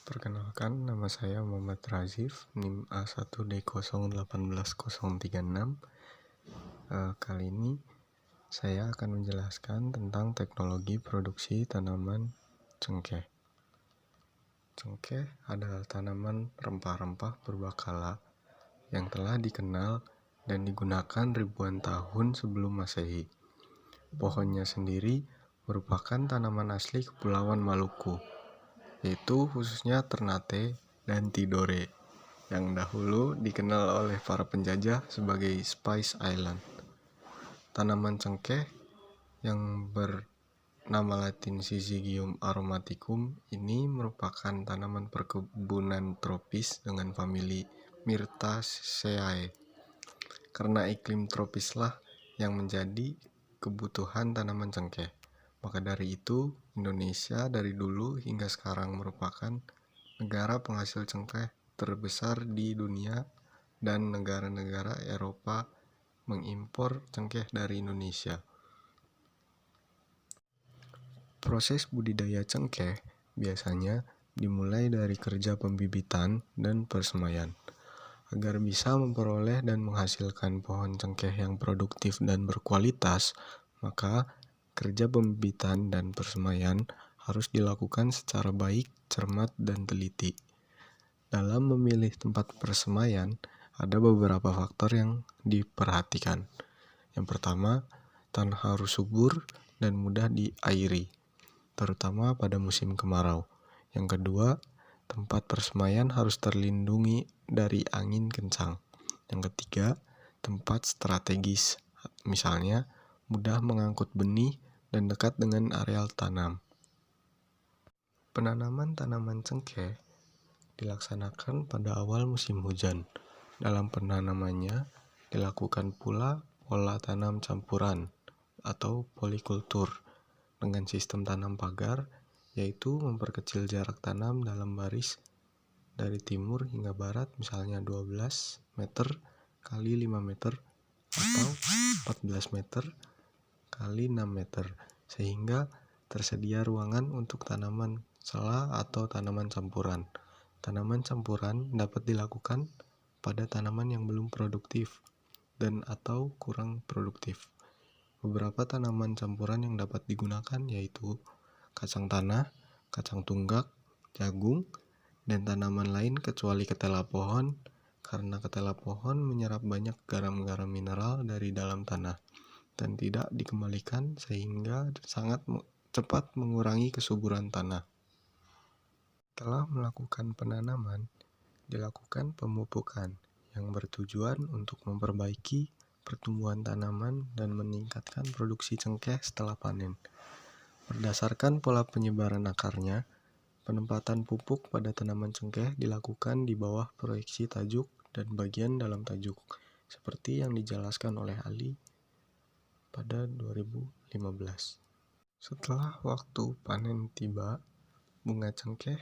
Perkenalkan, nama saya Muhammad Razif, NIM A1D018036. Kali ini saya akan menjelaskan tentang teknologi produksi tanaman cengkeh. Cengkeh adalah tanaman rempah-rempah berbakala yang telah dikenal dan digunakan ribuan tahun sebelum Masehi. Pohonnya sendiri merupakan tanaman asli Kepulauan Maluku, yaitu khususnya Ternate dan Tidore, yang dahulu dikenal oleh para penjajah sebagai Spice Island. Tanaman cengkeh yang bernama latin Syzygium aromaticum ini merupakan tanaman perkebunan tropis dengan famili Myrtaceae. Karena iklim tropislah yang menjadi kebutuhan tanaman cengkeh. Maka dari itu, Indonesia dari dulu hingga sekarang merupakan negara penghasil cengkeh terbesar di dunia, dan negara-negara Eropa mengimpor cengkeh dari Indonesia. Proses budidaya cengkeh biasanya dimulai dari kerja pembibitan dan persemaian. Agar bisa memperoleh dan menghasilkan pohon cengkeh yang produktif dan berkualitas, maka kerja pembibitan dan persemaian harus dilakukan secara baik, cermat, dan teliti. Dalam memilih tempat persemaian, ada beberapa faktor yang diperhatikan. Yang pertama, tanah harus subur dan mudah diairi, terutama pada musim kemarau. Yang kedua, tempat persemaian harus terlindungi dari angin kencang. Yang ketiga, tempat strategis, misalnya mudah mengangkut benih dan dekat dengan areal tanam. Penanaman tanaman cengkeh dilaksanakan pada awal musim hujan. Dalam penanamannya dilakukan pula pola tanam campuran atau polikultur dengan sistem tanam pagar, yaitu memperkecil jarak tanam dalam baris dari timur hingga barat, misalnya 12 meter kali 5 meter atau 14 meter kali 6 meter, sehingga tersedia ruangan untuk tanaman sela atau tanaman campuran. Tanaman campuran dapat dilakukan pada tanaman yang belum produktif dan atau kurang produktif. Beberapa tanaman campuran yang dapat digunakan yaitu kacang tanah, kacang tunggak, jagung, dan tanaman lain kecuali ketela pohon, karena ketela pohon menyerap banyak garam-garam mineral dari dalam tanah dan tidak dikembalikan, sehingga sangat cepat mengurangi kesuburan tanah. Setelah melakukan penanaman, dilakukan pemupukan yang bertujuan untuk memperbaiki pertumbuhan tanaman dan meningkatkan produksi cengkeh setelah panen. Berdasarkan pola penyebaran akarnya, penempatan pupuk pada tanaman cengkeh dilakukan di bawah proyeksi tajuk dan bagian dalam tajuk, seperti yang dijelaskan oleh Ali pada 2015. Setelah waktu panen tiba, bunga cengkeh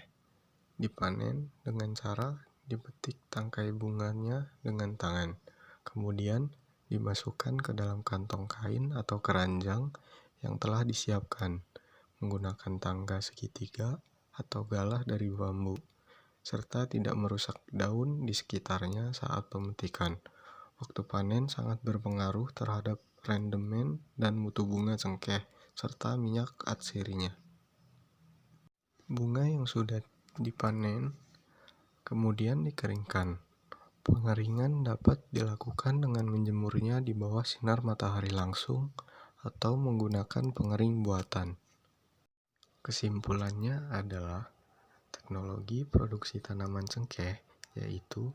dipanen dengan cara dipetik tangkai bunganya dengan tangan, kemudian dimasukkan ke dalam kantong kain atau keranjang yang telah disiapkan menggunakan tangga segitiga atau galah dari bambu, serta tidak merusak daun di sekitarnya saat pemetikan. Waktu panen sangat berpengaruh terhadap rendemen dan mutu bunga cengkeh serta minyak atsirinya. Bunga yang sudah dipanen kemudian dikeringkan. Pengeringan dapat dilakukan dengan menjemurnya di bawah sinar matahari langsung atau menggunakan pengering buatan. Kesimpulannya adalah teknologi produksi tanaman cengkeh yaitu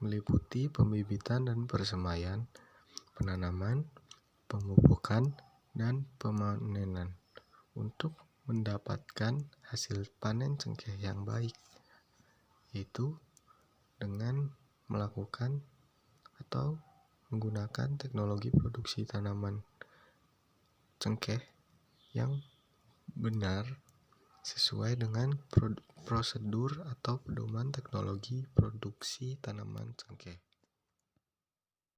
meliputi pembibitan dan persemaian, penanaman, pemupukan, dan pemanenan untuk mendapatkan hasil panen cengkeh yang baik, yaitu dengan melakukan atau menggunakan teknologi produksi tanaman cengkeh yang benar sesuai dengan prosedur atau pedoman teknologi produksi tanaman cengkeh.